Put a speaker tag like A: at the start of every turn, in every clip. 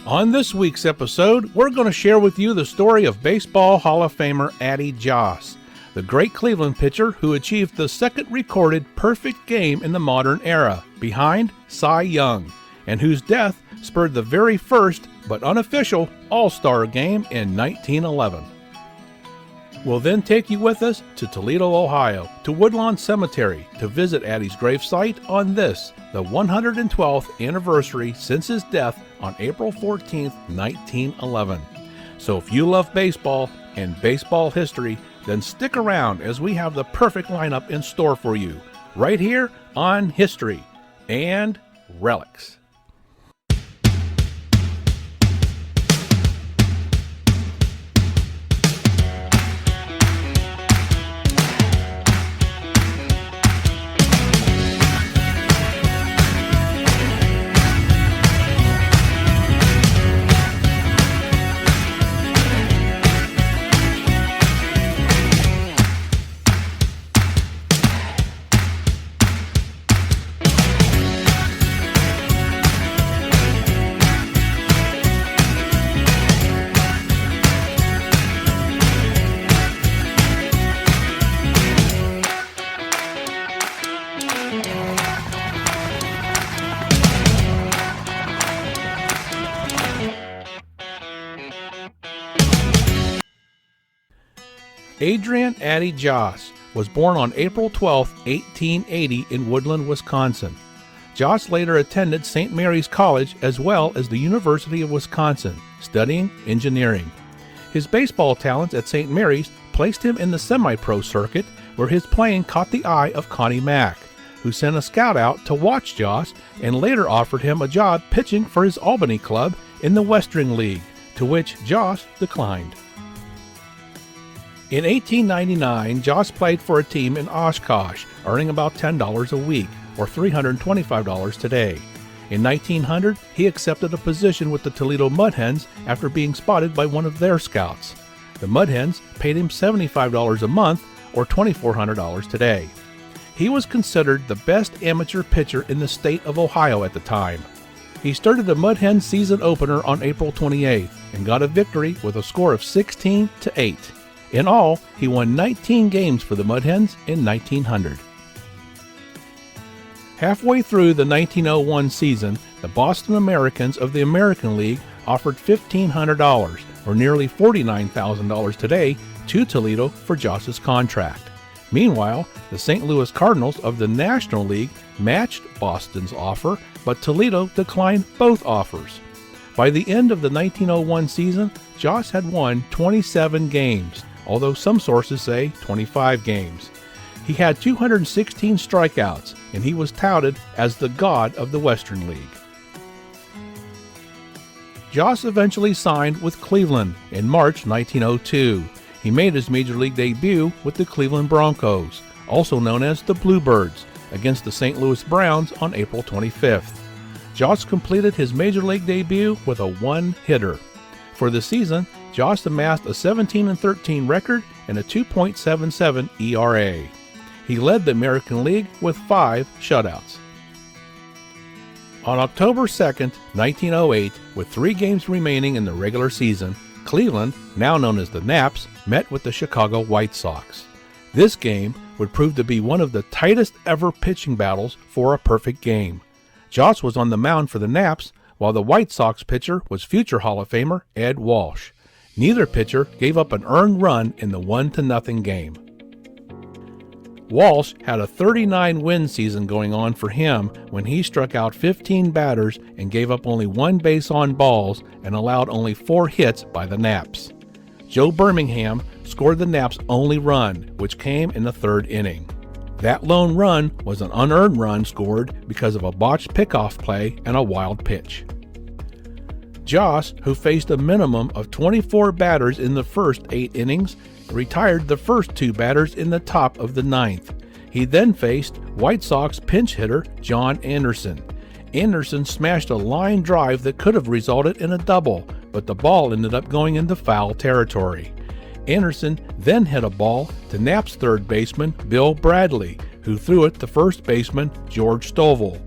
A: On this week's episode, we're going to share with you the story of Baseball Hall of Famer Addie Joss, the great Cleveland pitcher who achieved the second recorded perfect game in the modern era, behind Cy Young, and whose death spurred the very first, but unofficial, All-Star game in 1911. We'll then take you with us to Toledo, Ohio, to Woodlawn Cemetery to visit Addie's gravesite on this, the 112th anniversary since his death on April 14, 1911. So if you love baseball and baseball history, then stick around as we have the perfect lineup in store for you, right here on History and Relics. Adrian Addie Joss was born on April 12, 1880 in Woodland, Wisconsin. Joss later attended St. Mary's College as well as the University of Wisconsin, studying engineering. His baseball talents at St. Mary's placed him in the semi-pro circuit, where his playing caught the eye of Connie Mack, who sent a scout out to watch Joss and later offered him a job pitching for his Albany club in the Western League, to which Joss declined. In 1899, Joss played for a team in Oshkosh, earning about $10 a week, or $325 today. In 1900, he accepted a position with the Toledo Mudhens after being spotted by one of their scouts. The Mudhens paid him $75 a month, or $2,400 today. He was considered the best amateur pitcher in the state of Ohio at the time. He started the Mudhens season opener on April 28th and got a victory with a score of 16-8. In all, he won 19 games for the Mudhens in 1900. Halfway through the 1901 season, the Boston Americans of the American League offered $1,500, or nearly $49,000 today, to Toledo for Joss's contract. Meanwhile, the St. Louis Cardinals of the National League matched Boston's offer, but Toledo declined both offers. By the end of the 1901 season, Joss had won 27 games, although some sources say 25 games. He had 216 strikeouts, and he was touted as the god of the Western League. Joss eventually signed with Cleveland in March 1902. He made his major league debut with the Cleveland Broncos, also known as the Bluebirds, against the St. Louis Browns on April 25th. Joss completed his major league debut with a one-hitter. For the season, Joss amassed a 17-13 record and a 2.77 ERA. He led the American League with 5 shutouts. On October 2, 1908, with 3 games remaining in the regular season, Cleveland, now known as the Naps, met with the Chicago White Sox. This game would prove to be one of the tightest ever pitching battles for a perfect game. Joss was on the mound for the Naps, while the White Sox pitcher was future Hall of Famer Ed Walsh. Neither pitcher gave up an earned run in the 1-0 game. Walsh had a 39-win season going on for him when he struck out 15 batters and gave up only 1 base on balls and allowed only 4 hits by the Naps. Joe Birmingham scored the Naps' only run, which came in the 3rd inning. That lone run was an unearned run scored because of a botched pickoff play and a wild pitch. Joss, who faced a minimum of 24 batters in the first 8 innings, retired the first 2 batters in the top of the 9th. He then faced White Sox pinch hitter John Anderson. Anderson smashed a line drive that could have resulted in a double, but the ball ended up going into foul territory. Anderson then hit a ball to Nap's third baseman Bill Bradley, who threw it to first baseman George Stovall.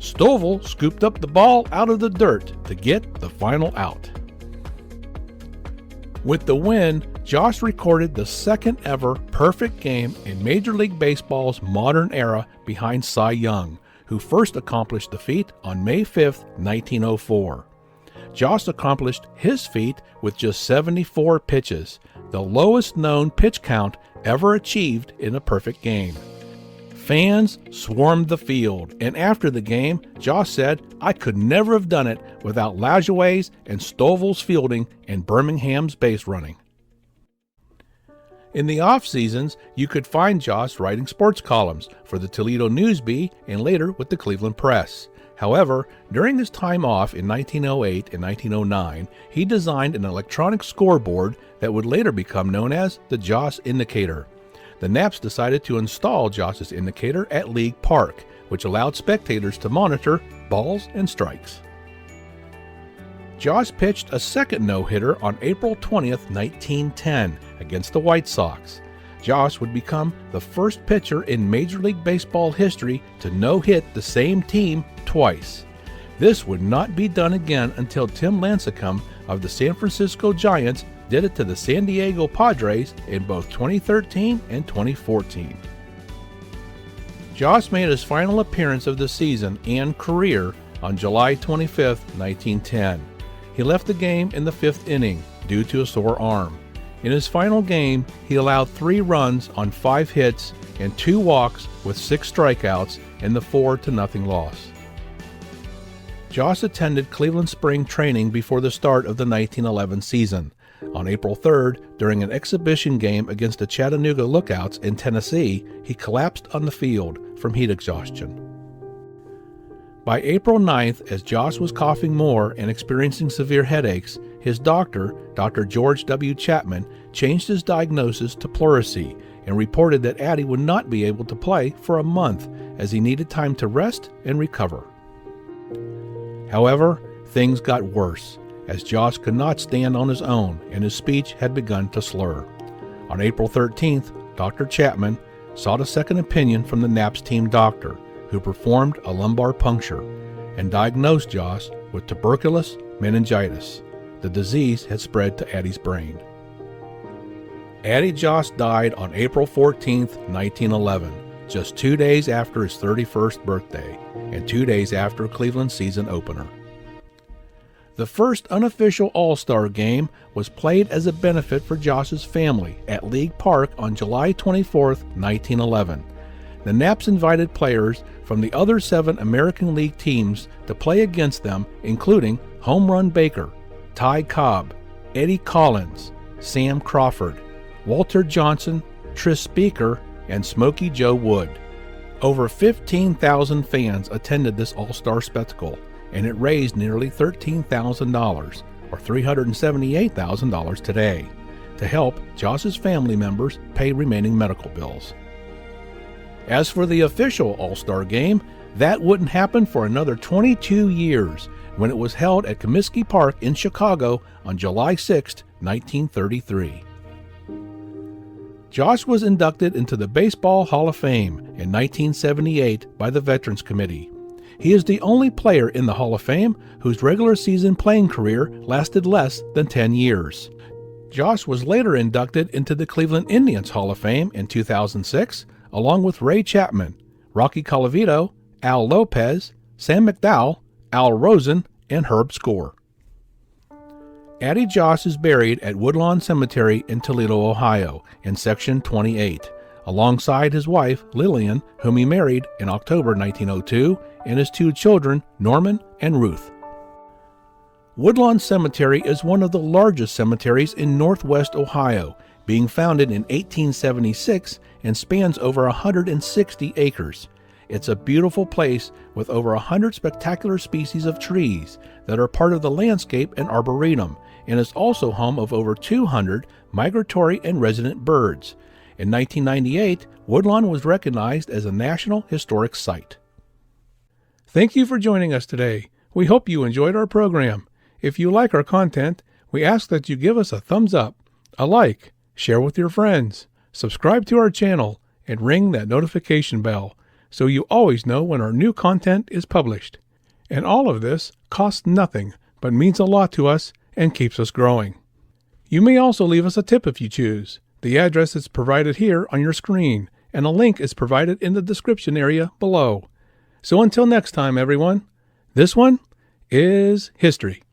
A: Stovall scooped up the ball out of the dirt to get the final out. With the win, Josh recorded the second ever perfect game in Major League Baseball's modern era behind Cy Young, who first accomplished the feat on May 5, 1904. Josh accomplished his feat with just 74 pitches, the lowest known pitch count ever achieved in a perfect game. Fans swarmed the field, and after the game, Josh said, "I could never have done it without Lajoie's and Stovall's fielding and Birmingham's base running." In the off-seasons, you could find Josh writing sports columns for the Toledo News-Bee and later with the Cleveland Press. However, during his time off in 1908 and 1909, he designed an electronic scoreboard that would later become known as the Josh Indicator. The Naps decided to install Josh's indicator at League Park, which allowed spectators to monitor balls and strikes. Josh pitched a second no-hitter on April 20th, 1910 against the White Sox. Josh would become the first pitcher in Major League Baseball history to no-hit the same team twice. This would not be done again until Tim Lansicombe of the San Francisco Giants did it to the San Diego Padres in both 2013 and 2014. Josh made his final appearance of the season and career on July 25, 1910. He left the game in the 5th inning due to a sore arm. In his final game, he allowed 3 runs on 5 hits and 2 walks with 6 strikeouts in the 4-0 loss. Josh attended Cleveland spring training before the start of the 1911 season. On April 3rd, during an exhibition game against the Chattanooga Lookouts in Tennessee, he collapsed on the field from heat exhaustion. By April 9th, as Josh was coughing more and experiencing severe headaches, his doctor, Dr. George W. Chapman, changed his diagnosis to pleurisy and reported that Addie would not be able to play for a month as he needed time to rest and recover. However, things got worse, as Josh could not stand on his own and his speech had begun to slur. On April 13th, Dr. Chapman sought a second opinion from the Naps team doctor, who performed a lumbar puncture and diagnosed Josh with tuberculous meningitis. The disease had spread to Addie's brain. Addie Josh died on April 14th, 1911, just 2 days after his 31st birthday and 2 days after Cleveland's season opener. The first unofficial All-Star game was played as a benefit for Josh's family at League Park on July 24, 1911. The Naps invited players from the other 7 American League teams to play against them, including Home Run Baker, Ty Cobb, Eddie Collins, Sam Crawford, Walter Johnson, Tris Speaker, and Smokey Joe Wood. Over 15,000 fans attended this all-star spectacle, and it raised nearly $13,000, or $378,000 today, to help Josh's family members pay remaining medical bills. As for the official All-Star Game, that wouldn't happen for another 22 years, when it was held at Comiskey Park in Chicago on July 6, 1933. Josh was inducted into the Baseball Hall of Fame in 1978 by the Veterans Committee. He is the only player in the Hall of Fame whose regular season playing career lasted less than 10 years. Josh was later inducted into the Cleveland Indians Hall of Fame in 2006, along with Ray Chapman, Rocky Colavito, Al Lopez, Sam McDowell, Al Rosen, and Herb Score. Addie Josh is buried at Woodlawn Cemetery in Toledo, Ohio, in Section 28, alongside his wife, Lillian, whom he married in October 1902, and his 2 children, Norman and Ruth. Woodlawn Cemetery is one of the largest cemeteries in northwest Ohio, being founded in 1876 and spans over 160 acres. It's a beautiful place with over 100 spectacular species of trees that are part of the landscape and arboretum, and is also home of over 200 migratory and resident birds. In 1998, Woodlawn was recognized as a National Historic Site. Thank you for joining us today. We hope you enjoyed our program. If you like our content, we ask that you give us a thumbs up, a like, share with your friends, subscribe to our channel, and ring that notification bell so you always know when our new content is published. And all of this costs nothing, but means a lot to us and keeps us growing. You may also leave us a tip if you choose. The address is provided here on your screen, and a link is provided in the description area below. So until next time, everyone, this one is history.